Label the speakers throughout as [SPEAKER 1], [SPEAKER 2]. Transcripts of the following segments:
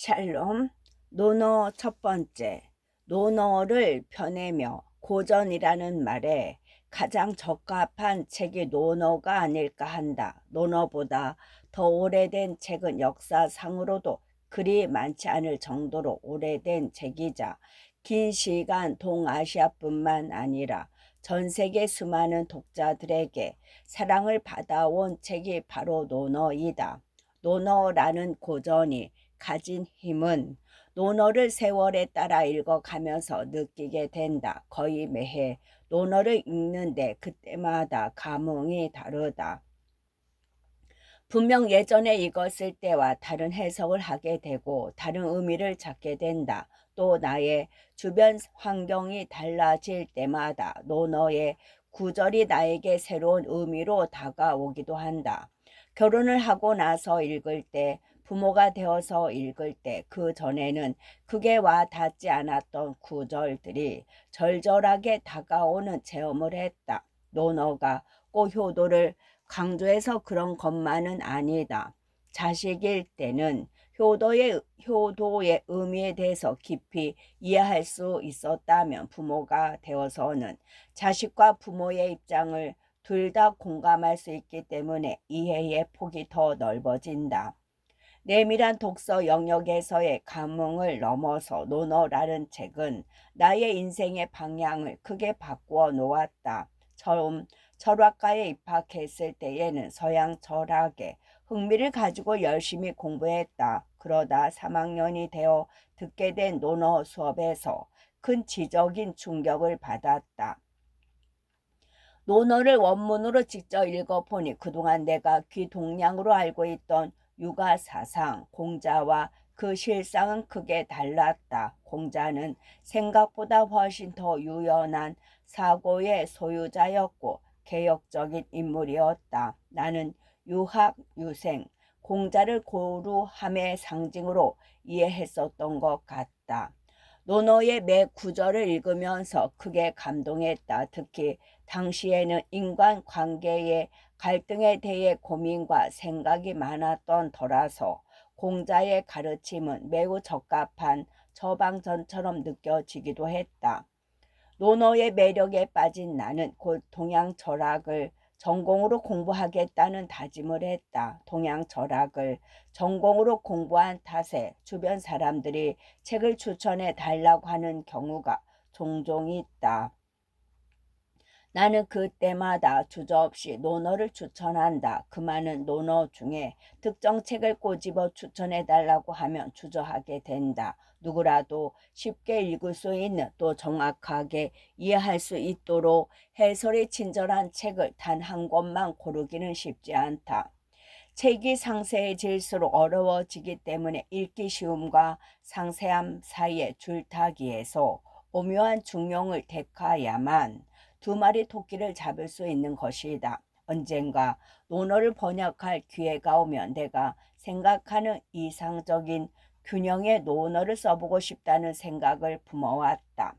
[SPEAKER 1] 샬롬. 논어 첫 번째. 논어를 펴내며 고전이라는 말에 가장 적합한 책이 논어가 아닐까 한다. 논어보다 더 오래된 책은 역사상으로도 그리 많지 않을 정도로 오래된 책이자 긴 시간 동아시아뿐만 아니라 전 세계 수많은 독자들에게 사랑을 받아온 책이 바로 논어이다. 논어라는 고전이 가진 힘은 논어를 세월에 따라 읽어가면서 느끼게 된다. 거의 매해 논어를 읽는데 그때마다 감흥이 다르다. 분명 예전에 읽었을 때와 다른 해석을 하게 되고 다른 의미를 찾게 된다. 또 나의 주변 환경이 달라질 때마다 논어의 구절이 나에게 새로운 의미로 다가오기도 한다. 결혼을 하고 나서 읽을 때, 부모가 되어서 읽을 때, 그 전에는 그게 와 닿지 않았던 구절들이 절절하게 다가오는 체험을 했다. 논어가 꼭 효도를 강조해서 그런 것만은 아니다. 자식일 때는 효도의 의미에 대해서 깊이 이해할 수 있었다면 부모가 되어서는 자식과 부모의 입장을 둘 다 공감할 수 있기 때문에 이해의 폭이 더 넓어진다. 내밀한 독서 영역에서의 감흥을 넘어서 논어라는 책은 나의 인생의 방향을 크게 바꾸어 놓았다. 처음 철학과에 입학했을 때에는 서양 철학에 흥미를 가지고 열심히 공부했다. 그러다 3학년이 되어 듣게 된 논어 수업에서 큰 지적인 충격을 받았다. 논어를 원문으로 직접 읽어보니 그동안 내가 귀동냥으로 알고 있던 유가사상, 공자와 그 실상은 크게 달랐다. 공자는 생각보다 훨씬 더 유연한 사고의 소유자였고 개혁적인 인물이었다. 나는 유학, 유생, 공자를 고루함의 상징으로 이해했었던 것 같다. 논어의 매 구절을 읽으면서 크게 감동했다. 특히 당시에는 인간관계의 갈등에 대해 고민과 생각이 많았던 터라서 공자의 가르침은 매우 적합한 처방전처럼 느껴지기도 했다. 논어의 매력에 빠진 나는 곧 동양 철학을 전공으로 공부하겠다는 다짐을 했다. 동양 철학을 전공으로 공부한 탓에 주변 사람들이 책을 추천해 달라고 하는 경우가 종종 있다. 나는 그때마다 주저없이 논어를 추천한다. 그 많은 논어 중에 특정 책을 꼬집어 추천해달라고 하면 주저하게 된다. 누구라도 쉽게 읽을 수 있는 또 정확하게 이해할 수 있도록 해설이 친절한 책을 단 한 권만 고르기는 쉽지 않다. 책이 상세해질수록 어려워지기 때문에 읽기 쉬움과 상세함 사이의 줄타기에서 오묘한 중용을 택하야만 두 마리 토끼를 잡을 수 있는 것이다. 언젠가 논어를 번역할 기회가 오면 내가 생각하는 이상적인 균형의 논어를 써보고 싶다는 생각을 품어왔다.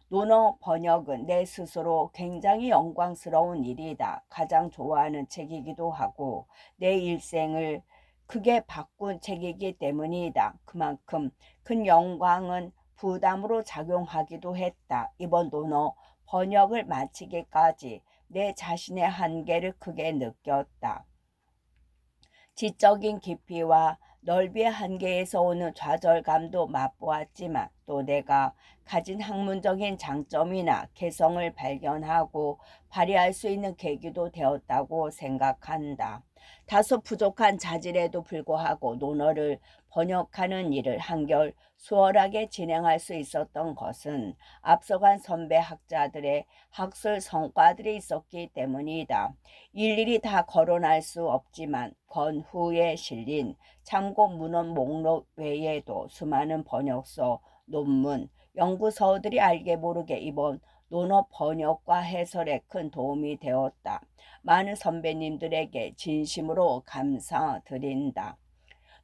[SPEAKER 1] 논어 번역은 내 스스로 굉장히 영광스러운 일이다. 가장 좋아하는 책이기도 하고 내 일생을 크게 바꾼 책이기 때문이다. 그만큼 큰 영광은 부담으로 작용하기도 했다. 이번 논어 번역을 마치기까지 내 자신의 한계를 크게 느꼈다. 지적인 깊이와 넓이의 한계에서 오는 좌절감도 맛보았지만 또 내가 가진 학문적인 장점이나 개성을 발견하고 발휘할 수 있는 계기도 되었다고 생각한다. 다소 부족한 자질에도 불구하고 논어를 번역하는 일을 한결 수월하게 진행할 수 있었던 것은 앞서간 선배 학자들의 학술 성과들이 있었기 때문이다. 일일이 다 거론할 수 없지만 건후에 실린 참고 문헌 목록 외에도 수많은 번역서, 논문, 연구서들이 알게 모르게 이번 논어 번역과 해설에 큰 도움이 되었다. 많은 선배님들에게 진심으로 감사드린다.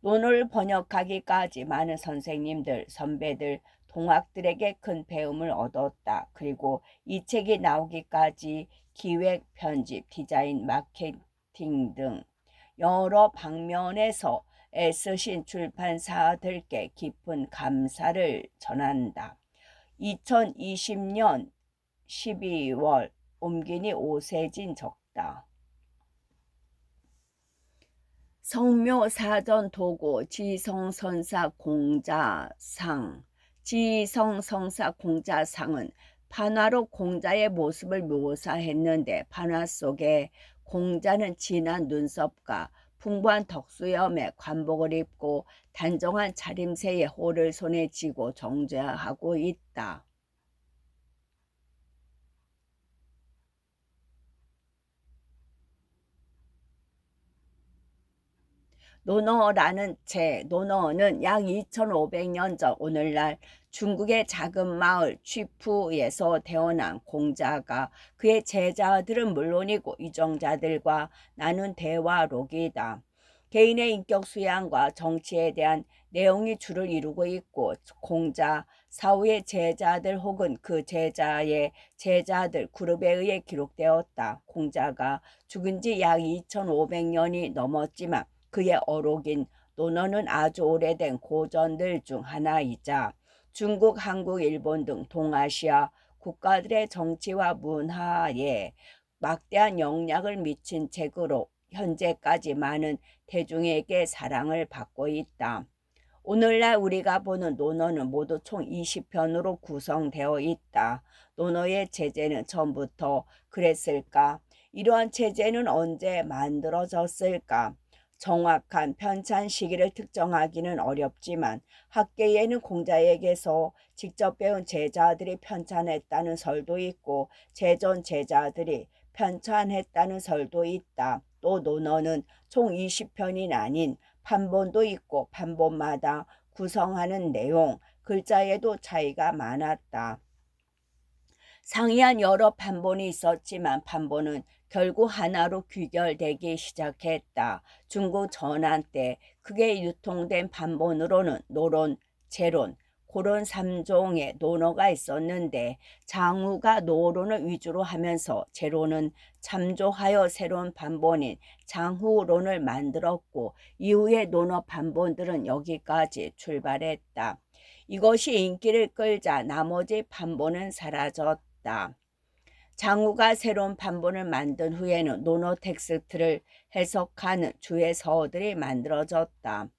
[SPEAKER 1] 논어를 번역하기까지 많은 선생님들, 선배들, 동학들에게 큰 배움을 얻었다. 그리고 이 책이 나오기까지 기획, 편집, 디자인, 마케팅 등 여러 방면에서 애쓰신 출판사들께 깊은 감사를 전한다. 2020년 12월 옴기니 오세진 적다. 성묘사전 도고 지성선사 공자상. 지성선사 공자상은 판화로 공자의 모습을 묘사했는데 판화 속에 공자는 진한 눈썹과 풍부한 덕수염에 관복을 입고 단정한 차림새에 호를 손에 쥐고 정죄하고 있다. 노너라는 책, 노너는 약 2500년 전 오늘날 중국의 작은 마을 취푸에서 태어난 공자가 그의 제자들은 물론이고 이정자들과 나눈 대화록이다. 개인의 인격 수양과 정치에 대한 내용이 주를 이루고 있고 공자, 사후의 제자들 혹은 그 제자의 제자들 그룹에 의해 기록되었다. 공자가 죽은 지 약 2500년이 넘었지만 그의 어록인 논어는 아주 오래된 고전들 중 하나이자 중국, 한국, 일본 등 동아시아 국가들의 정치와 문화에 막대한 영향을 미친 책으로 현재까지 많은 대중에게 사랑을 받고 있다. 오늘날 우리가 보는 논어는 모두 총 20편으로 구성되어 있다. 논어의 체제는 처음부터 그랬을까? 이러한 체제는 언제 만들어졌을까? 정확한 편찬 시기를 특정하기는 어렵지만 학계에는 공자에게서 직접 배운 제자들이 편찬했다는 설도 있고 제전 제자들이 편찬했다는 설도 있다. 또 논어는 총 20편이 아닌 판본도 있고 판본마다 구성하는 내용, 글자에도 차이가 많았다. 상이한 여러 판본이 있었지만 판본은 결국 하나로 귀결되기 시작했다. 중국 전한 때 크게 유통된 판본으로는 노론, 제론, 고론 3종의 논어가 있었는데 장우가 노론을 위주로 하면서 제론은 참조하여 새로운 판본인 장후론을 만들었고 이후의 논어 판본들은 여기까지 출발했다. 이것이 인기를 끌자 나머지 판본은 사라졌다. 장우가 새로운 판본을 만든 후에는 논어 텍스트를 해석하는 주해서들이 만들어졌다.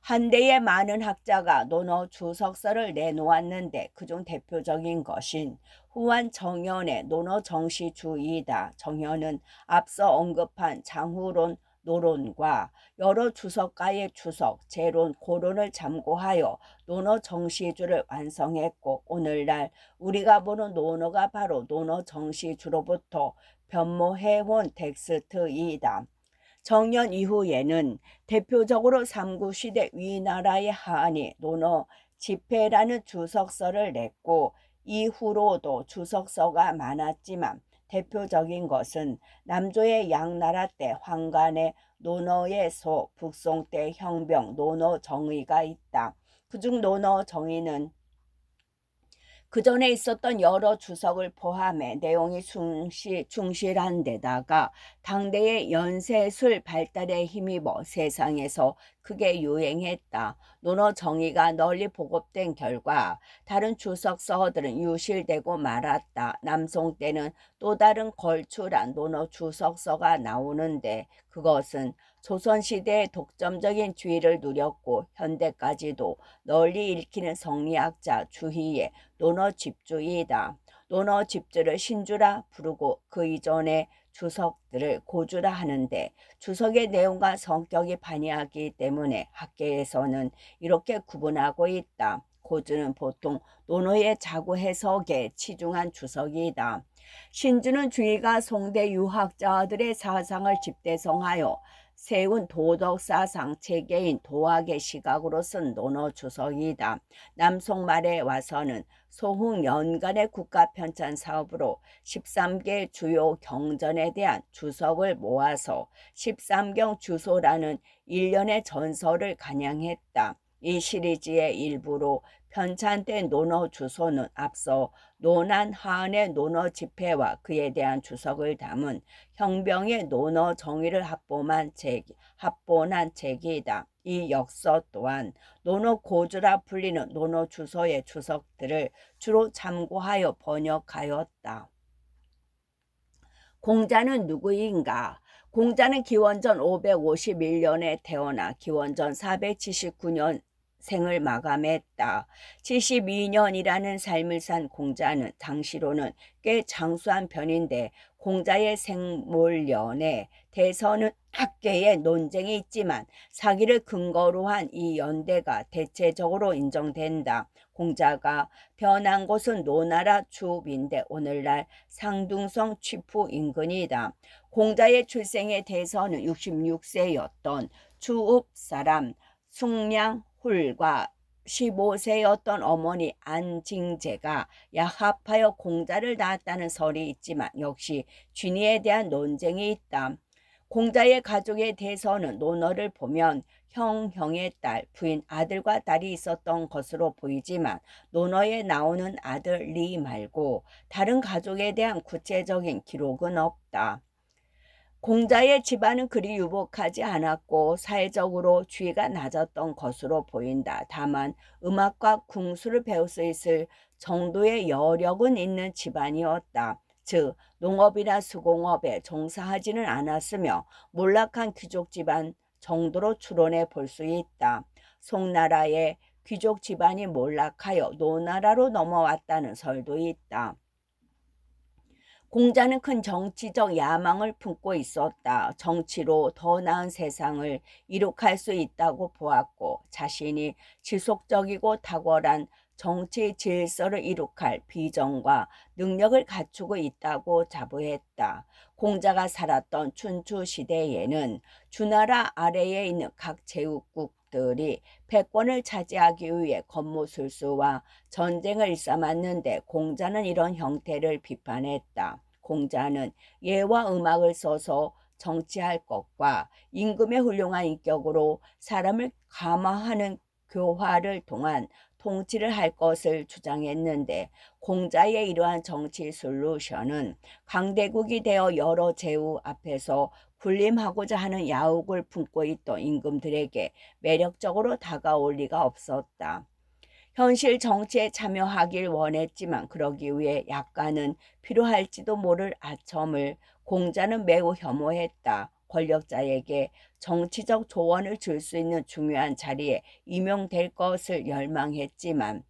[SPEAKER 1] 한때의 많은 학자가 논어 주석서를 내놓았는데 그중 대표적인 것인 후한 정현의 논어 정시주의이다. 정현은 앞서 언급한 장후론, 노론과 여러 주석가의 주석, 제론, 고론을 참고하여 논어 정시주를 완성했고 오늘날 우리가 보는 논어가 바로 논어 정시주로부터 변모해온 텍스트이다. 정년 이후에는 대표적으로 삼국시대 위나라의 하한이 논어 집회라는 주석서를 냈고 이후로도 주석서가 많았지만 대표적인 것은 남조의 양나라 때 황간의 논어의 소, 북송 때 형병 논어 정의가 있다. 그중 논어 정의는 그 전에 있었던 여러 주석을 포함해 내용이 충실한 데다가 당대의 연세술 발달에 힘입어 세상에서 크게 유행했다. 논어 정의가 널리 보급된 결과 다른 주석서들은 유실되고 말았다. 남송 때는 또 다른 걸출한 논어 주석서가 나오는데 그것은 조선시대의 독점적인 주의를 누렸고 현대까지도 널리 읽히는 성리학자 주희의 논어 집주이다. 논어 집주를 신주라 부르고 그 이전의 주석들을 고주라 하는데 주석의 내용과 성격이 반이하기 때문에 학계에서는 이렇게 구분하고 있다. 고주는 보통 논어의 자구 해석에 치중한 주석이다. 신주는 주의가 송대 유학자들의 사상을 집대성하여 세운 도덕사상 체계인 도학의 시각으로 쓴 논어 주석이다. 남송 말에 와서는 소흥 연간의 국가편찬 사업으로 13개 주요 경전에 대한 주석을 모아서 13경 주소라는 일련의 전설을 간양했다. 이 시리즈의 일부로 편찬된 논어 주소는 앞서 논한 하은의 논어 집회와 그에 대한 주석을 담은 형병의 논어 정의를 합본한 책이다. 이 역서 또한 논어 고주라 불리는 논어 주소의 주석들을 주로 참고하여 번역하였다. 공자는 누구인가? 공자는 기원전 551년에 태어나 기원전 479년 생을 마감했다. 72년이라는 삶을 산 공자는 당시로는 꽤 장수한 편인데 공자의 생몰년에 대서는 학계에 논쟁이 있지만 사기를 근거로 한 이 연대가 대체적으로 인정된다. 공자가 변한 곳은 노나라 주읍인데 오늘날 상둥성 취푸 인근이다. 공자의 출생에 대해서는 66세였던 주읍 사람 숭량훌과 15세였던 어머니 안징제가 야합하여 공자를 낳았다는 설이 있지만 역시 진위에 대한 논쟁이 있다. 공자의 가족에 대해서는 논어를 보면 형의 딸, 부인, 아들과 딸이 있었던 것으로 보이지만 논어에 나오는 아들 리 말고 다른 가족에 대한 구체적인 기록은 없다. 공자의 집안은 그리 유복하지 않았고 사회적으로 지위가 낮았던 것으로 보인다. 다만 음악과 궁수를 배울 수 있을 정도의 여력은 있는 집안이었다. 즉 농업이나 수공업에 종사하지는 않았으며 몰락한 귀족 집안 정도로 추론해 볼 수 있다. 송나라의 귀족 집안이 몰락하여 노나라로 넘어왔다는 설도 있다. 공자는 큰 정치적 야망을 품고 있었다. 정치로 더 나은 세상을 이룩할 수 있다고 보았고 자신이 지속적이고 탁월한 정치 질서를 이룩할 비전과 능력을 갖추고 있다고 자부했다. 공자가 살았던 춘추 시대에는 주나라 아래에 있는 각 제국들이 패권을 차지하기 위해 권무술수와 전쟁을 일삼았는데 공자는 이런 형태를 비판했다. 공자는 예와 음악을 써서 정치할 것과 임금의 훌륭한 인격으로 사람을 감화하는 교화를 통한 통치를 할 것을 주장했는데 공자의 이러한 정치 솔루션은 강대국이 되어 여러 제후 앞에서 군림하고자 하는 야욕을 품고 있던 임금들에게 매력적으로 다가올 리가 없었다. 현실 정치에 참여하길 원했지만 그러기 위해 약간은 필요할지도 모를 아첨을 공자는 매우 혐오했다. 권력자에게 정치적 조언을 줄 수 있는 중요한 자리에 임용될 것을 열망했지만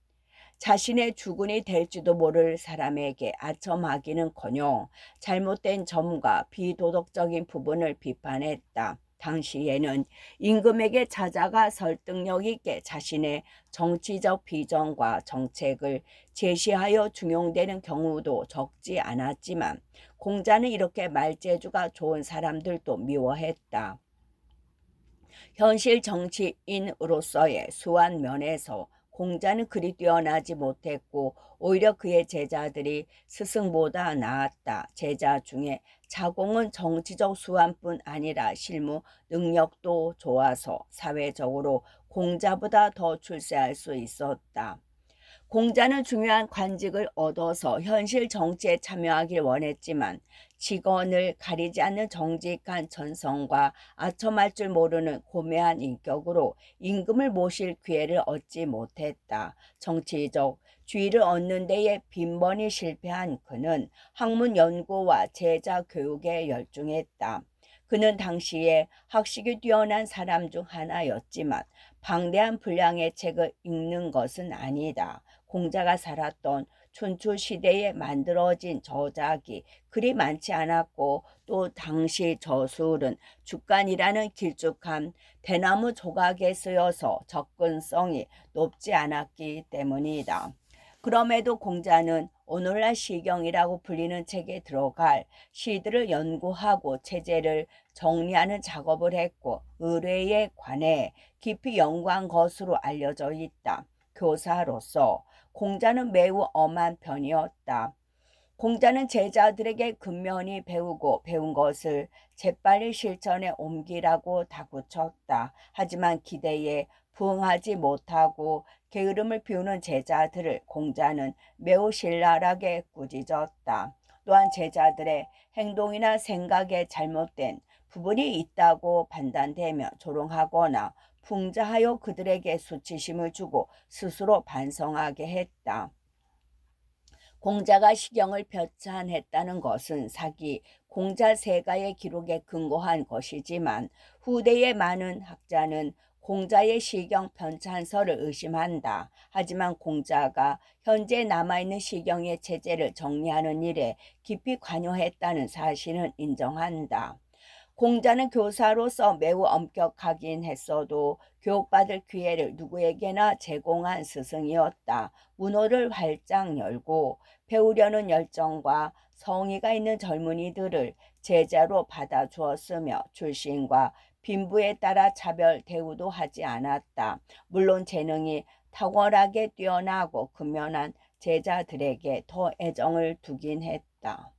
[SPEAKER 1] 자신의 주군이 될지도 모를 사람에게 아첨하기는커녕 잘못된 점과 비도덕적인 부분을 비판했다. 당시에는 임금에게 찾아가 설득력 있게 자신의 정치적 비전과 정책을 제시하여 중용되는 경우도 적지 않았지만 공자는 이렇게 말재주가 좋은 사람들도 미워했다. 현실 정치인으로서의 수완 면에서 공자는 그리 뛰어나지 못했고 오히려 그의 제자들이 스승보다 나았다. 제자 중에 자공은 정치적 수완뿐 아니라 실무 능력도 좋아서 사회적으로 공자보다 더 출세할 수 있었다. 공자는 중요한 관직을 얻어서 현실 정치에 참여하길 원했지만 직원을 가리지 않는 정직한 전성과 아첨할 줄 모르는 고매한 인격으로 임금을 모실 기회를 얻지 못했다. 정치적 주의를 얻는 데에 빈번히 실패한 그는 학문 연구와 제자 교육에 열중했다. 그는 당시에 학식이 뛰어난 사람 중 하나였지만 방대한 분량의 책을 읽는 것은 아니다. 공자가 살았던 춘추 시대에 만들어진 저작이 그리 많지 않았고 또 당시 저술은 죽간이라는 길쭉한 대나무 조각에 쓰여서 접근성이 높지 않았기 때문이다. 그럼에도 공자는 오늘날 시경이라고 불리는 책에 들어갈 시들을 연구하고 체제를 정리하는 작업을 했고 의뢰에 관해 깊이 연구한 것으로 알려져 있다. 교사로서 공자는 매우 엄한 편이었다. 공자는 제자들에게 근면히 배우고 배운 것을 재빨리 실천에 옮기라고 다구쳤다. 하지만 기대에 부응하지 못하고 게으름을 피우는 제자들을 공자는 매우 신랄하게 꾸짖었다. 또한 제자들의 행동이나 생각에 잘못된 부분이 있다고 판단되면 조롱하거나 풍자하여 그들에게 수치심을 주고 스스로 반성하게 했다. 공자가 시경을 편찬했다는 것은 사기 공자세가의 기록에 근거한 것이지만 후대의 많은 학자는 공자의 시경 편찬서를 의심한다. 하지만 공자가 현재 남아있는 시경의 체제를 정리하는 일에 깊이 관여했다는 사실은 인정한다. 공자는 교사로서 매우 엄격하긴 했어도 교육받을 기회를 누구에게나 제공한 스승이었다. 문호를 활짝 열고 배우려는 열정과 성의가 있는 젊은이들을 제자로 받아주었으며 출신과 빈부에 따라 차별 대우도 하지 않았다. 물론 재능이 탁월하게 뛰어나고 근면한 제자들에게 더 애정을 두긴 했다.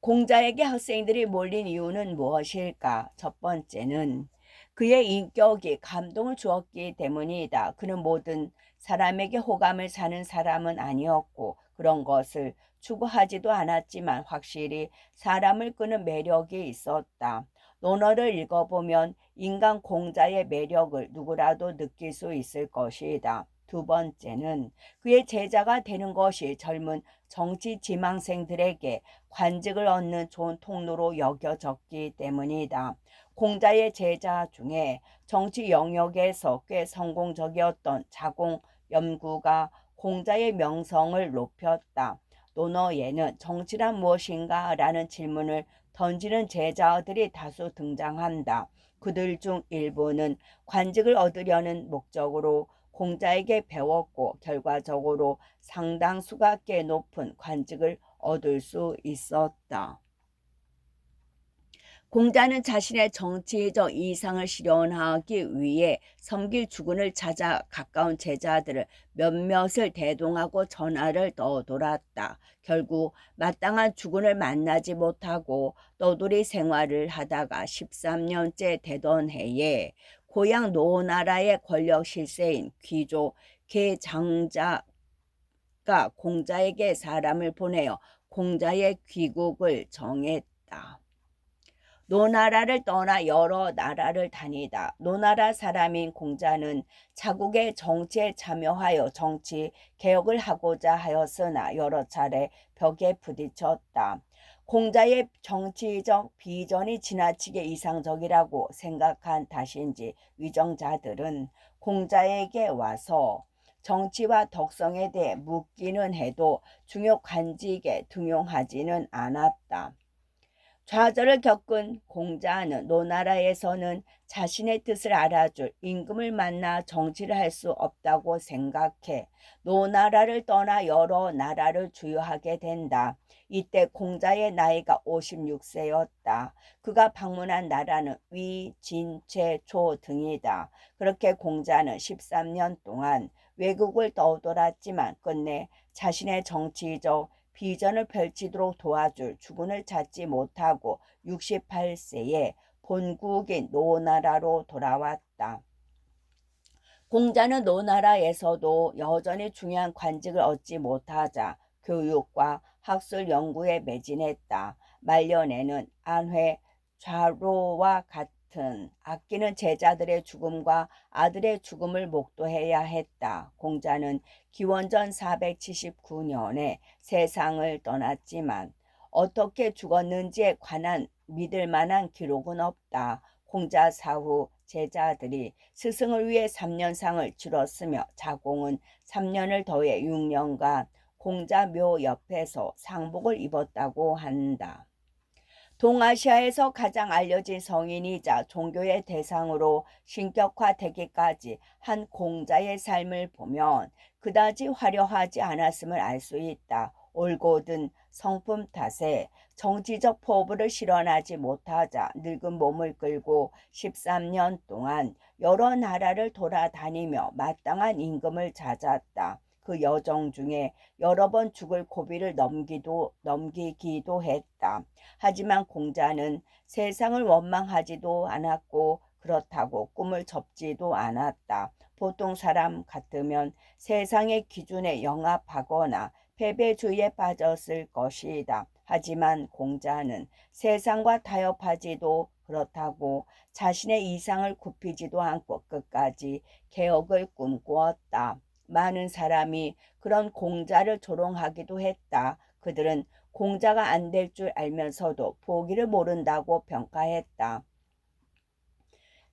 [SPEAKER 1] 공자에게 학생들이 몰린 이유는 무엇일까? 첫 번째는 그의 인격이 감동을 주었기 때문이다. 그는 모든 사람에게 호감을 사는 사람은 아니었고 그런 것을 추구하지도 않았지만 확실히 사람을 끄는 매력이 있었다. 논어를 읽어보면 인간 공자의 매력을 누구라도 느낄 수 있을 것이다. 두 번째는 그의 제자가 되는 것이 젊은 정치 지망생들에게 관직을 얻는 좋은 통로로 여겨졌기 때문이다. 공자의 제자 중에 정치 영역에서 꽤 성공적이었던 자공 염구가 공자의 명성을 높였다. 논어에는 정치란 무엇인가? 라는 질문을 던지는 제자들이 다수 등장한다. 그들 중 일부는 관직을 얻으려는 목적으로 공자에게 배웠고 결과적으로 상당수가 꽤 높은 관직을 얻을 수 있었다. 공자는 자신의 정치적 이상을 실현하기 위해 섬길 주군을 찾아 가까운 제자들을 몇몇을 대동하고 전화를 떠돌았다. 결국 마땅한 주군을 만나지 못하고 떠돌이 생활을 하다가 13년째 되던 해에 고향 노나라의 권력 실세인 귀족 계장자가 공자에게 사람을 보내어 공자의 귀국을 정했다. 노나라를 떠나 여러 나라를 다니다 노나라 사람인 공자는 자국의 정치에 참여하여 정치 개혁을 하고자 하였으나 여러 차례 벽에 부딪혔다. 공자의 정치적 비전이 지나치게 이상적이라고 생각한 탓인지 위정자들은 공자에게 와서 정치와 덕성에 대해 묻기는 해도 중요 관직에 등용하지는 않았다. 좌절을 겪은 공자는 노나라에서는 자신의 뜻을 알아줄 임금을 만나 정치를 할 수 없다고 생각해 노나라를 떠나 여러 나라를 주유하게 된다. 이때 공자의 나이가 56세였다. 그가 방문한 나라는 위, 진, 최, 조 등이다. 그렇게 공자는 13년 동안 외국을 떠돌았지만 끝내 자신의 정치적 비전을 펼치도록 도와줄 주군을 찾지 못하고 68세에 본국인 노나라로 돌아왔다. 공자는 노나라에서도 여전히 중요한 관직을 얻지 못하자 교육과 학술 연구에 매진했다. 말년에는 안회 좌로와 같은 아끼는 제자들의 죽음과 아들의 죽음을 목도해야 했다. 공자는 기원전 479년에 세상을 떠났지만 어떻게 죽었는지에 관한 믿을 만한 기록은 없다. 공자 사후 제자들이 스승을 위해 3년상을 치렀으며 자공은 3년을 더해 6년간 공자묘 옆에서 상복을 입었다고 한다. 동아시아에서 가장 알려진 성인이자 종교의 대상으로 신격화되기까지 한 공자의 삶을 보면 그다지 화려하지 않았음을 알 수 있다. 올곧은 성품 탓에 정치적 포부를 실현하지 못하자 늙은 몸을 끌고 13년 동안 여러 나라를 돌아다니며 마땅한 임금을 찾았다. 그 여정 중에 여러 번 죽을 고비를 넘기기도 했다. 하지만 공자는 세상을 원망하지도 않았고 그렇다고 꿈을 접지도 않았다. 보통 사람 같으면 세상의 기준에 영합하거나 패배주의에 빠졌을 것이다. 하지만 공자는 세상과 타협하지도 그렇다고 자신의 이상을 굽히지도 않고 끝까지 개혁을 꿈꾸었다. 많은 사람이 그런 공자를 조롱하기도 했다. 그들은 공자가 안 될 줄 알면서도 포기를 모른다고 평가했다.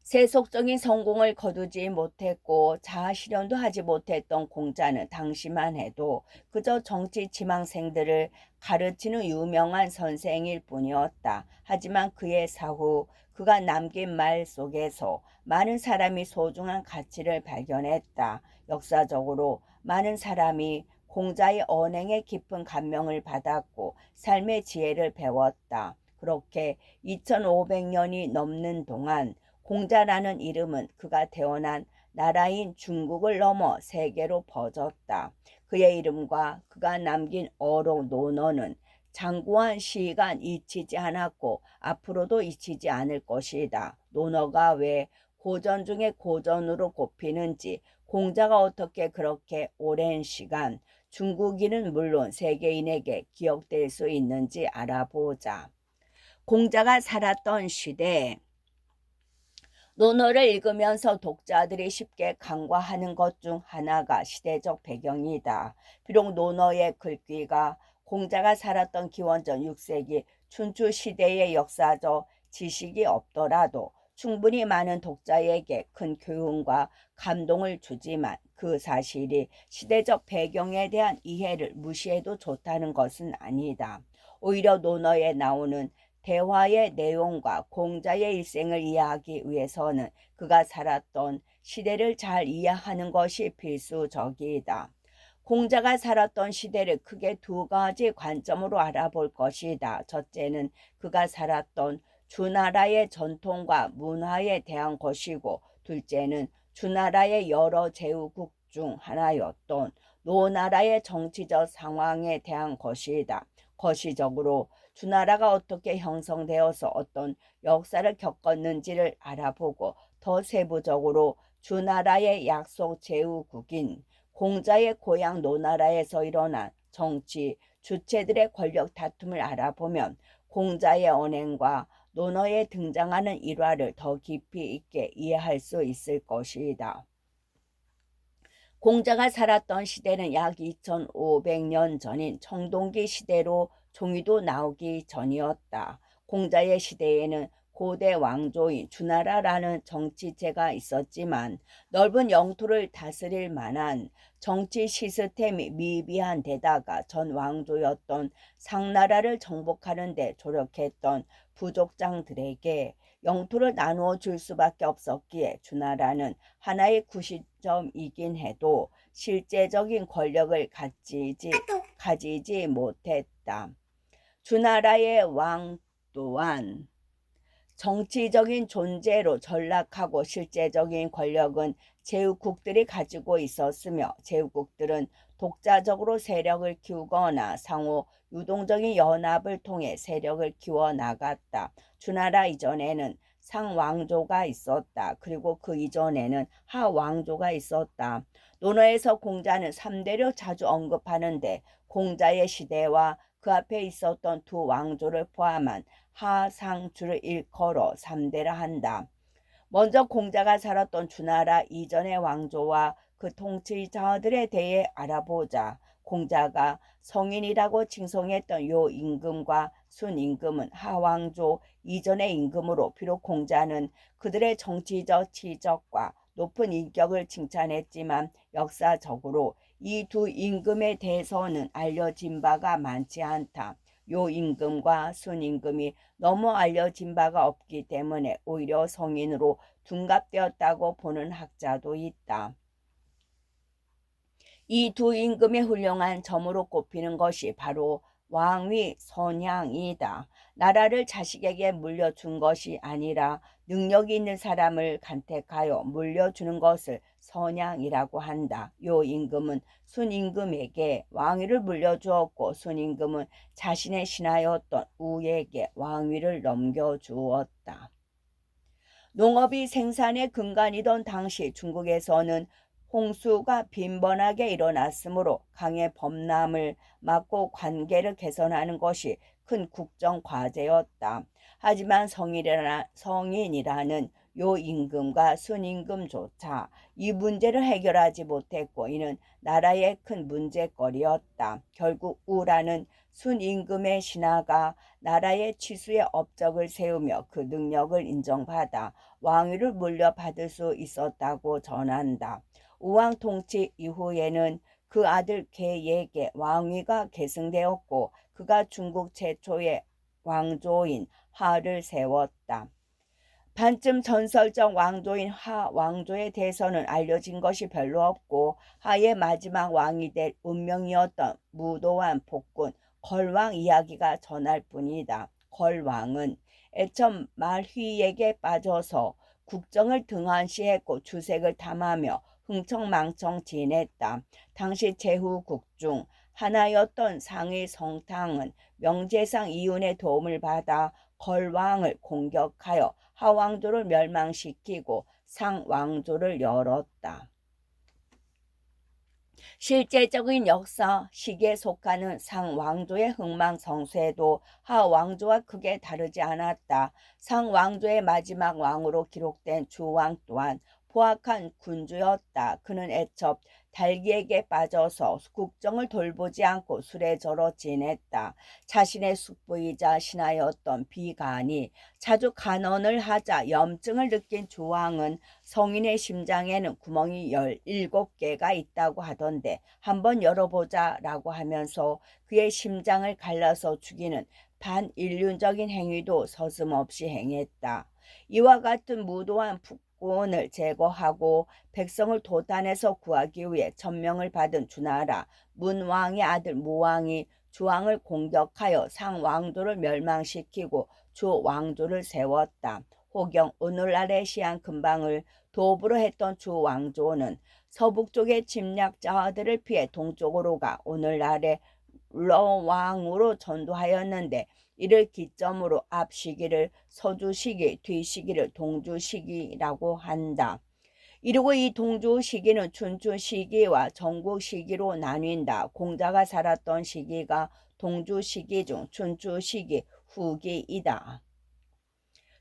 [SPEAKER 1] 세속적인 성공을 거두지 못했고 자아 실현도 하지 못했던 공자는 당시만 해도 그저 정치 지망생들을 가르치는 유명한 선생일 뿐이었다. 하지만 그의 사후 그가 남긴 말 속에서 많은 사람이 소중한 가치를 발견했다. 역사적으로 많은 사람이 공자의 언행에 깊은 감명을 받았고 삶의 지혜를 배웠다. 그렇게 2500년이 넘는 동안 공자라는 이름은 그가 태어난 나라인 중국을 넘어 세계로 퍼졌다. 그의 이름과 그가 남긴 어록 논어는 장구한 시간 잊히지 않았고 앞으로도 잊히지 않을 것이다. 논어가 왜 고전 중에 고전으로 꼽히는지, 공자가 어떻게 그렇게 오랜 시간 중국인은 물론 세계인에게 기억될 수 있는지 알아보자. 공자가 살았던 시대, 논어를 읽으면서 독자들이 쉽게 간과하는 것 중 하나가 시대적 배경이다. 비록 논어의 글귀가 공자가 살았던 기원전 6세기 춘추 시대의 역사적 지식이 없더라도 충분히 많은 독자에게 큰 교훈과 감동을 주지만 그 사실이 시대적 배경에 대한 이해를 무시해도 좋다는 것은 아니다. 오히려 논어에 나오는 대화의 내용과 공자의 일생을 이해하기 위해서는 그가 살았던 시대를 잘 이해하는 것이 필수적이다. 공자가 살았던 시대를 크게 두 가지 관점으로 알아볼 것이다. 첫째는 그가 살았던 주나라의 전통과 문화에 대한 것이고, 둘째는 주나라의 여러 제후국 중 하나였던 노나라의 정치적 상황에 대한 것이다. 거시적으로 주나라가 어떻게 형성되어서 어떤 역사를 겪었는지를 알아보고, 더 세부적으로 주나라의 약속 제후국인 공자의 고향 노나라에서 일어난 정치 주체들의 권력 다툼을 알아보면 공자의 언행과 논어에 등장하는 일화를 더 깊이 있게 이해할 수 있을 것이다. 공자가 살았던 시대는 약 2500년 전인 청동기 시대로 종이도 나오기 전이었다. 공자의 시대에는 고대 왕조인 주나라라는 정치체가 있었지만 넓은 영토를 다스릴 만한 정치 시스템이 미비한 데다가 전 왕조였던 상나라를 정복하는 데 조력했던 부족장들에게 영토를 나누어 줄 수밖에 없었기에 주나라는 하나의 구시점이긴 해도 실제적인 권력을 가지지 못했다. 주나라의 왕 또한 정치적인 존재로 전락하고 실제적인 권력은 제후국들이 가지고 있었으며, 제후국들은 독자적으로 세력을 키우거나 상호 유동적인 연합을 통해 세력을 키워나갔다. 주나라 이전에는 상왕조가 있었다. 그리고 그 이전에는 하왕조가 있었다. 논어에서 공자는 3대를 자주 언급하는데 공자의 시대와 그 앞에 있었던 두 왕조를 포함한 하상주를 일컬어 3대라 한다. 먼저 공자가 살았던 주나라 이전의 왕조와 그 통치자들에 대해 알아보자. 공자가 성인이라고 칭송했던 요 임금과 순임금은 하왕조 이전의 임금으로, 비록 공자는 그들의 정치적 치적과 높은 인격을 칭찬했지만 역사적으로 이 두 임금에 대해서는 알려진 바가 많지 않다. 요 임금과 순임금이 너무 알려진 바가 없기 때문에 오히려 성인으로 둔갑되었다고 보는 학자도 있다. 이 두 임금의 훌륭한 점으로 꼽히는 것이 바로 왕위 선양이다. 나라를 자식에게 물려준 것이 아니라 능력이 있는 사람을 간택하여 물려주는 것을 선양이라고 한다. 요 임금은 순임금에게 왕위를 물려주었고, 순임금은 자신의 신하였던 우에게 왕위를 넘겨주었다. 농업이 생산의 근간이던 당시 중국에서는 홍수가 빈번하게 일어났으므로 강의 범람을 막고 관계를 개선하는 것이 큰 국정 과제였다. 하지만 성인이라는 요임금과 순임금조차 이 문제를 해결하지 못했고 이는 나라의 큰 문제거리였다. 결국 우라는 순임금의 신하가 나라의 치수의 업적을 세우며 그 능력을 인정받아 왕위를 물려받을 수 있었다고 전한다. 우왕 통치 이후에는 그 아들 계에게 왕위가 계승되었고 그가 중국 최초의 왕조인 하를 세웠다. 반쯤 전설적 왕조인 하 왕조에 대해서는 알려진 것이 별로 없고 하의 마지막 왕이 될 운명이었던 무도한 폭군 걸왕 이야기가 전할 뿐이다. 걸왕은 애천 말휘에게 빠져서 국정을 등한시했고 주색을 탐하며 흥청망청 지냈다. 당시 제후국 중 하나였던 상의 성탕은 명제상 이윤의 도움을 받아 걸왕을 공격하여 하왕조를 멸망시키고 상왕조를 열었다. 실제적인 역사 시기에 속하는 상왕조의 흥망성쇠도 하왕조와 크게 다르지 않았다. 상왕조의 마지막 왕으로 기록된 주왕 또한 포악한 군주였다. 그는 애첩 달기에게 빠져서 국정을 돌보지 않고 수레저러 지냈다. 자신의 숙부이자 신하였던 비간이 자주 간언을 하자 염증을 느낀 주왕은 성인의 심장에는 구멍이 17개가 있다고 하던데 한번 열어보자 라고 하면서 그의 심장을 갈라서 죽이는 반인륜적인 행위도 서슴없이 행했다. 이와 같은 무도한 국군을 제거하고 백성을 도탄에서 구하기 위해 천명을 받은 주나라 문왕의 아들 무왕이 주왕을 공격하여 상왕조를 멸망시키고 주왕조를 세웠다. 호경 오늘날의 시안 근방을 도읍으로 했던 주왕조는 서북쪽의 침략자들을 피해 동쪽으로 가 오늘날의 러왕으로 전도하였는데 이를 기점으로 앞 시기를 서주시기, 뒤 시기를 동주시기라고 한다. 이르고 이 동주 시기는 춘추 시기와 전국 시기로 나뉜다. 공자가 살았던 시기가 동주 시기 중 춘추 시기 후기이다.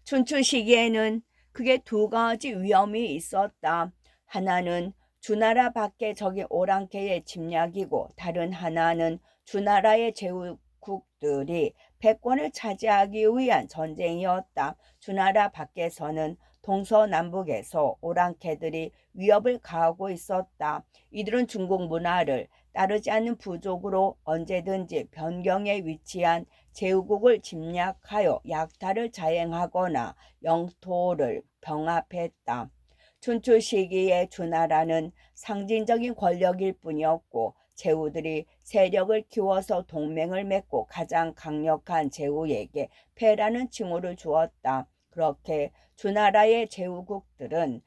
[SPEAKER 1] 춘추 시기에는 크게 두 가지 위험이 있었다. 하나는 주나라 밖의 적인 오랑캐의 침략이고 다른 하나는 주나라의 제후국들이 패권을 차지하기 위한 전쟁이었다. 주나라 밖에서는 동서남북에서 오랑캐들이 위협을 가하고 있었다. 이들은 중국 문화를 따르지 않는 부족으로 언제든지 변경에 위치한 제후국을 침략하여 약탈을 자행하거나 영토를 병합했다. 춘추 시기의 주나라는 상징적인 권력일 뿐이었고 제후들이 세력을 키워서 동맹을 맺고 가장 강력한 제후에게 패라는 칭호를 주었다. 그렇게 주나라의 제후국들은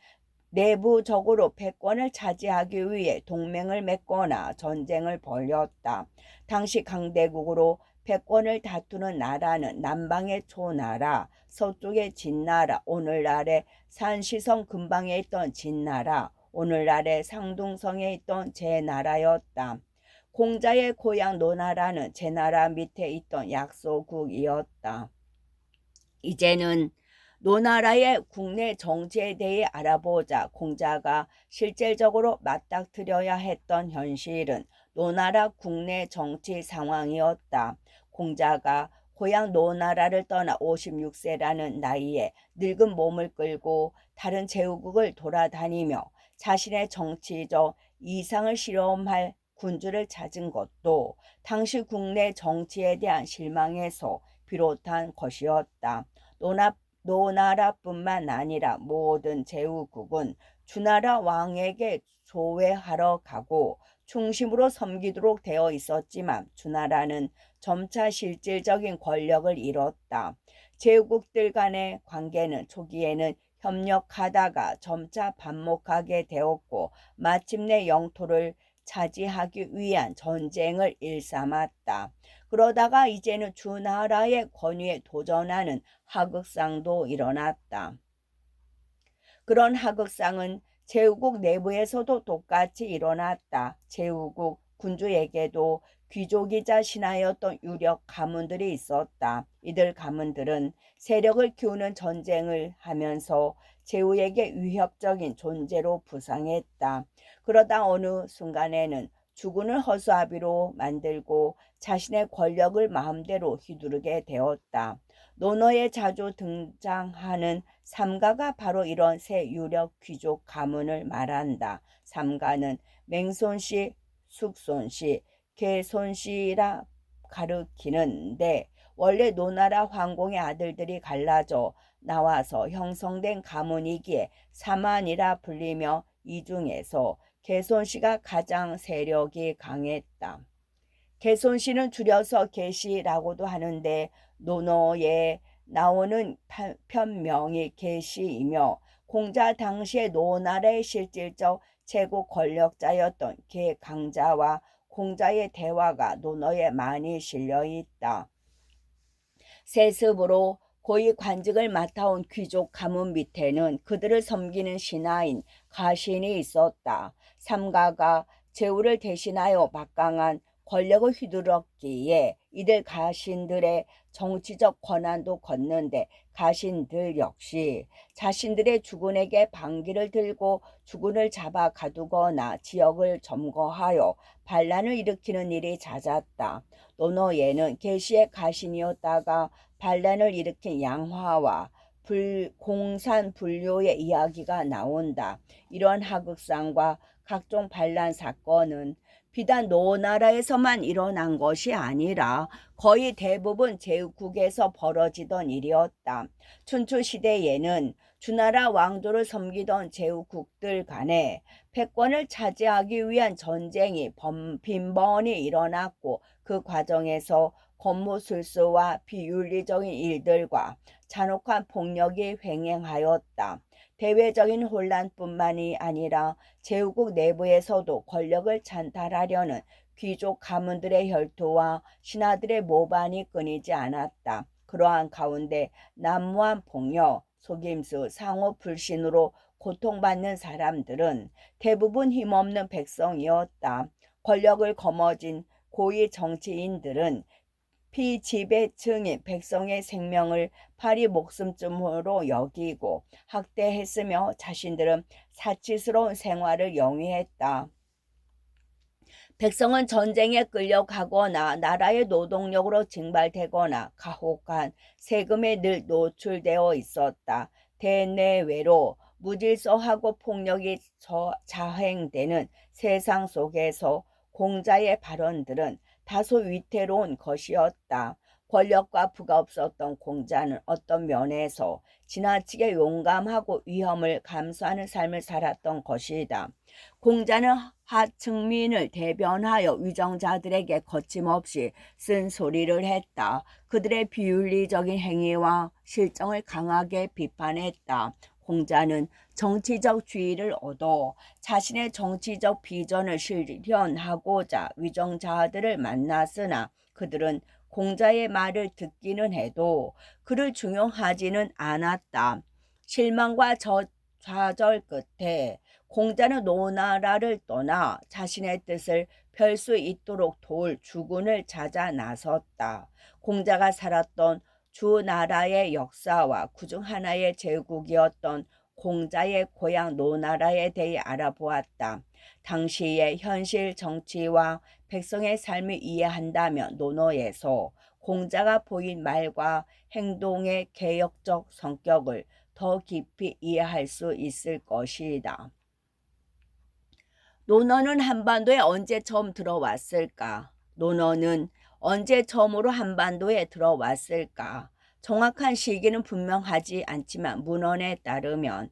[SPEAKER 1] 내부적으로 패권을 차지하기 위해 동맹을 맺거나 전쟁을 벌였다. 당시 강대국으로 패권을 다투는 나라는 남방의 초나라, 서쪽의 진나라, 오늘날의 산시성 근방에 있던 진나라, 오늘날의 상둥성에 있던 제나라였다. 공자의 고향 노나라는 제나라 밑에 있던 약소국이었다. 이제는 노나라의 국내 정치에 대해 알아보자. 공자가 실질적으로 맞닥뜨려야 했던 현실은 노나라 국내 정치 상황이었다. 공자가 고향 노나라를 떠나 56세라는 나이에 늙은 몸을 끌고 다른 제후국을 돌아다니며 자신의 정치적 이상을 실험할 군주를 찾은 것도 당시 국내 정치에 대한 실망에서 비롯한 것이었다. 노나라뿐만 아니라 모든 제후국은 주나라 왕에게 조회하러 가고 충심으로 섬기도록 되어 있었지만 주나라는 점차 실질적인 권력을 잃었다. 제후국들 간의 관계는 초기에는 협력하다가 점차 반목하게 되었고 마침내 영토를 차지하기 위한 전쟁을 일삼았다. 그러다가 이제는 주나라의 권위에 도전하는 하극상도 일어났다. 그런 하극상은 제후국 내부에서도 똑같이 일어났다. 제후국 군주에게도 귀족이자 신하였던 유력 가문들이 있었다. 이들 가문들은 세력을 키우는 전쟁을 하면서 제후에게 위협적인 존재로 부상했다. 그러다 어느 순간에는 주군을 허수아비로 만들고 자신의 권력을 마음대로 휘두르게 되었다. 논어에 자주 등장하는 삼가가 바로 이런 새 유력 귀족 가문을 말한다. 삼가는 맹손씨, 숙손씨, 개손씨라 가르키는데 원래 노나라 황공의 아들들이 갈라져 나와서 형성된 가문이기에 사만이라 불리며 이 중에서 개손씨가 가장 세력이 강했다. 개손씨는 줄여서 개씨라고도 하는데 논어에 나오는 편명이 개씨이며 공자 당시의 노나라의 실질적 최고 권력자였던 개강자와 공자의 대화가 논어에 많이 실려 있다. 세습으로 고위 관직을 맡아온 귀족 가문 밑에는 그들을 섬기는 신하인 가신이 있었다. 삼가가 제후를 대신하여 막강한 권력을 휘두르기에 이들 가신들의 정치적 권한도 걷는데 가신들 역시 자신들의 주군에게 반기를 들고 주군을 잡아 가두거나 지역을 점거하여 반란을 일으키는 일이 잦았다. 논어에는 계시의 가신이었다가 반란을 일으킨 양화와 공산불교의 이야기가 나온다. 이런 하극상과 각종 반란 사건은 비단 노나라에서만 일어난 것이 아니라 거의 대부분 제후국에서 벌어지던 일이었다. 춘추시대에는 주나라 왕조를 섬기던 제후국들 간에 패권을 차지하기 위한 전쟁이 빈번히 일어났고 그 과정에서 권모술수와 비윤리적인 일들과 잔혹한 폭력이 횡행하였다. 대외적인 혼란뿐만이 아니라 제후국 내부에서도 권력을 찬탈하려는 귀족 가문들의 혈투와 신하들의 모반이 끊이지 않았다. 그러한 가운데 난무한 폭력, 속임수, 상호 불신으로 고통받는 사람들은 대부분 힘없는 백성이었다. 권력을 거머쥔 고위 정치인들은 피지배층인 백성의 생명을 파리 목숨쯤으로 여기고 학대했으며 자신들은 사치스러운 생활을 영위했다. 백성은 전쟁에 끌려가거나 나라의 노동력으로 징발되거나 가혹한 세금에 늘 노출되어 있었다. 대내외로 무질서하고 폭력이 자행되는 세상 속에서 공자의 발언들은 다소 위태로운 것이었다. 권력과 부가 없었던 공자는 어떤 면에서 지나치게 용감하고 위험을 감수하는 삶을 살았던 것이다. 공자는 하층민을 대변하여 위정자들에게 거침없이 쓴소리를 했다. 그들의 비윤리적인 행위와 실정을 강하게 비판했다. 공자는 정치적 지위를 얻어 자신의 정치적 비전을 실현하고자 위정자들을 만났으나 그들은 공자의 말을 듣기는 해도 그를 중용하지는 않았다. 실망과 좌절 끝에 공자는 노나라를 떠나 자신의 뜻을 펼 수 있도록 도울 주군을 찾아 나섰다. 공자가 살았던 주나라의 역사와 그중 하나의 제국이었던 공자의 고향 노나라에 대해 알아보았다. 당시의 현실 정치와 백성의 삶을 이해한다면 논어에서 공자가 보인 말과 행동의 개혁적 성격을 더 깊이 이해할 수 있을 것이다. 논어는 한반도에 언제 처음 들어왔을까? 논어는 언제 처음으로 한반도에 들어왔을까? 정확한 시기는 분명하지 않지만 문헌에 따르면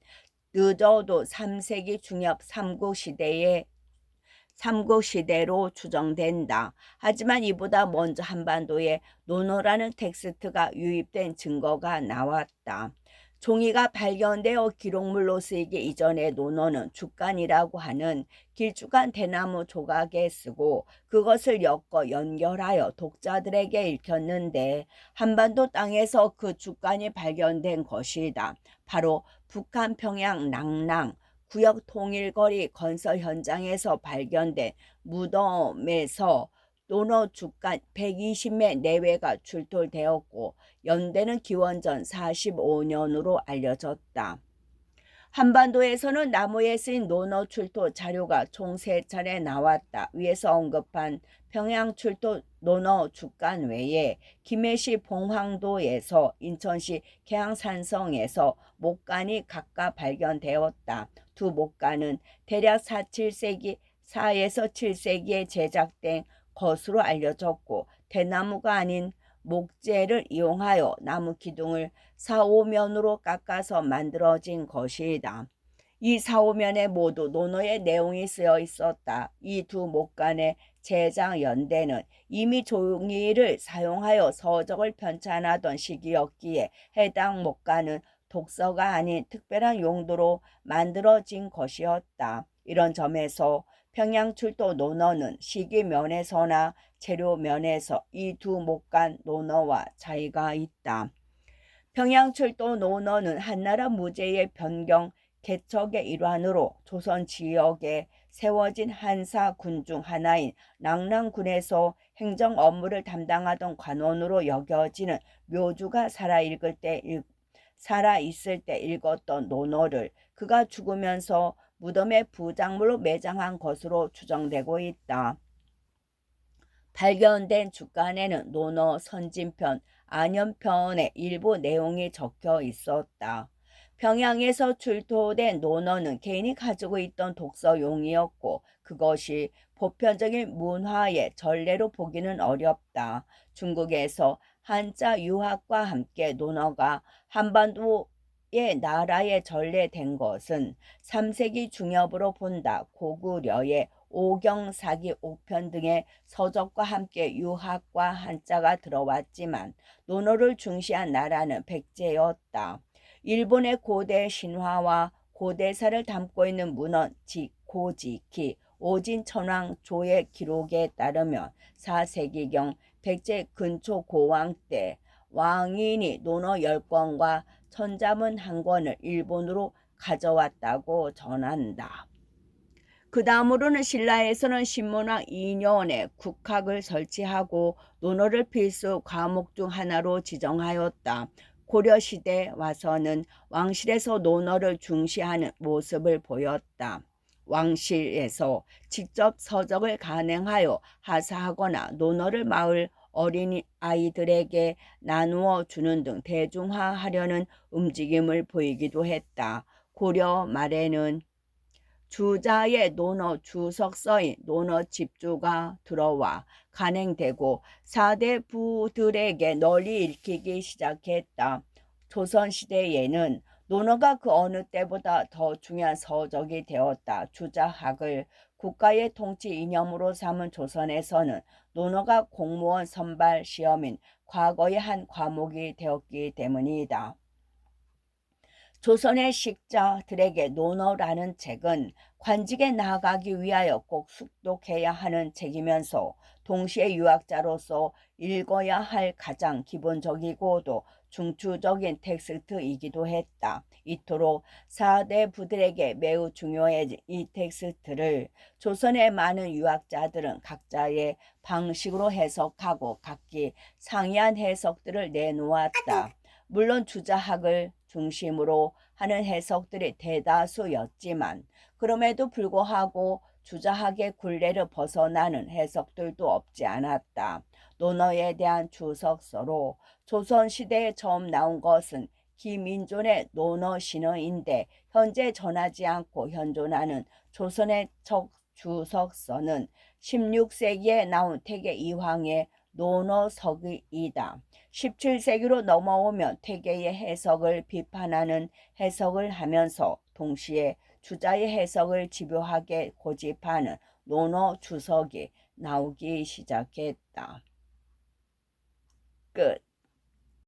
[SPEAKER 1] 늦어도 3세기 중엽 삼국시대로 추정된다. 하지만 이보다 먼저 한반도에 논어라는 텍스트가 유입된 증거가 나왔다. 종이가 발견되어 기록물로 쓰이기 이전에 논어는 주간이라고 하는 길쭉한 대나무 조각에 쓰고 그것을 엮어 연결하여 독자들에게 읽혔는데 한반도 땅에서 그 주간이 발견된 것이다. 바로 북한 평양 낭랑 구역 통일거리 건설 현장에서 발견된 무덤에서 논어 주간 120매 내외가 출토되었고 연대는 기원전 45년으로 알려졌다. 한반도에서는 나무에 쓰인 논어 출토 자료가 총 3차례 나왔다. 위에서 언급한 평양 출토 논어 주간 외에 김해시 봉황도에서 인천시 계양산성에서 목간이 각각 발견되었다. 두 목간은 대략 4, 7세기, 4에서 7세기에 제작된 것으로 알려졌고 대나무가 아닌 목재를 이용하여 나무 기둥을 4~5면으로 깎아서 만들어진 것이다. 이 4~5면에 모두 논어의 내용이 쓰여 있었다. 이 두 목간의 제작 연대는 이미 종이를 사용하여 서적을 편찬하던 시기였기에 해당 목간은 독서가 아닌 특별한 용도로 만들어진 것이었다. 이런 점에서 평양 출토 논어는 시기 면에서나 재료 면에서 이 두 목간 논어와 차이가 있다. 평양 출토 논어는 한나라 무제의 변경 개척의 일환으로 조선 지역에 세워진 한사군 중 하나인 랑랑군에서 행정 업무를 담당하던 관원으로 여겨지는 묘주가 살아있을 때 읽었던 논어를 그가 죽으면서 무덤에 부작물로 매장한 것으로 추정되고 있다. 발견된 주간에는 논어 선진편, 안연편의 일부 내용이 적혀 있었다. 평양에서 출토된 논어는 개인이 가지고 있던 독서용이었고 그것이 보편적인 문화의 전례로 보기는 어렵다. 중국에서 한자 유학과 함께 논어가 한반도의 나라에 전래된 것은 3세기 중엽으로 본다. 고구려의 오경사기 옥편 등의 서적과 함께 유학과 한자가 들어왔지만 논어를 중시한 나라는 백제였다. 일본의 고대 신화와 고대사를 담고 있는 문헌 고지키 오진천왕조의 기록에 따르면 4세기경 백제 근초 고왕 때 왕인이 논어 10권과 천자문 1권을 일본으로 가져왔다고 전한다. 그 다음으로는 신라에서는 신문왕 2년에 국학을 설치하고 논어를 필수 과목 중 하나로 지정하였다. 고려시대 와서는 왕실에서 논어를 중시하는 모습을 보였다. 왕실에서 직접 서적을 간행하여 하사하거나 논어를 마을 어린 아이들에게 나누어 주는 등 대중화하려는 움직임을 보이기도 했다. 고려 말에는 주자의 논어 주석서인 논어 집주가 들어와 간행되고 4대 부들에게 널리 읽히기 시작했다. 조선시대에는 논어가 그 어느 때보다 더 중요한 서적이 되었다. 주자학을 국가의 통치 이념으로 삼은 조선에서는 논어가 공무원 선발 시험인 과거의 한 과목이 되었기 때문이다. 조선의 식자들에게 논어라는 책은 관직에 나아가기 위하여 꼭 숙독해야 하는 책이면서 동시에 유학자로서 읽어야 할 가장 기본적이고도 중추적인 텍스트이기도 했다. 이토록 4대 부들에게 매우 중요해진 이 텍스트를 조선의 많은 유학자들은 각자의 방식으로 해석하고 각기 상이한 해석들을 내놓았다. 물론 주자학을 중심으로 하는 해석들이 대다수였지만 그럼에도 불구하고 주자학의 굴레를 벗어나는 해석들도 없지 않았다. 논어에 대한 주석서로 조선시대에 처음 나온 것은 김인존의 논어신어인데 현재 전하지 않고 현존하는 조선의 첫 주석서는 16세기에 나온 태계 이황의 논어석이다. 17세기로 넘어오면 태계의 해석을 비판하는 해석을 하면서 동시에 주자의 해석을 집요하게 고집하는 논어 주석이 나오기 시작했다. 끝.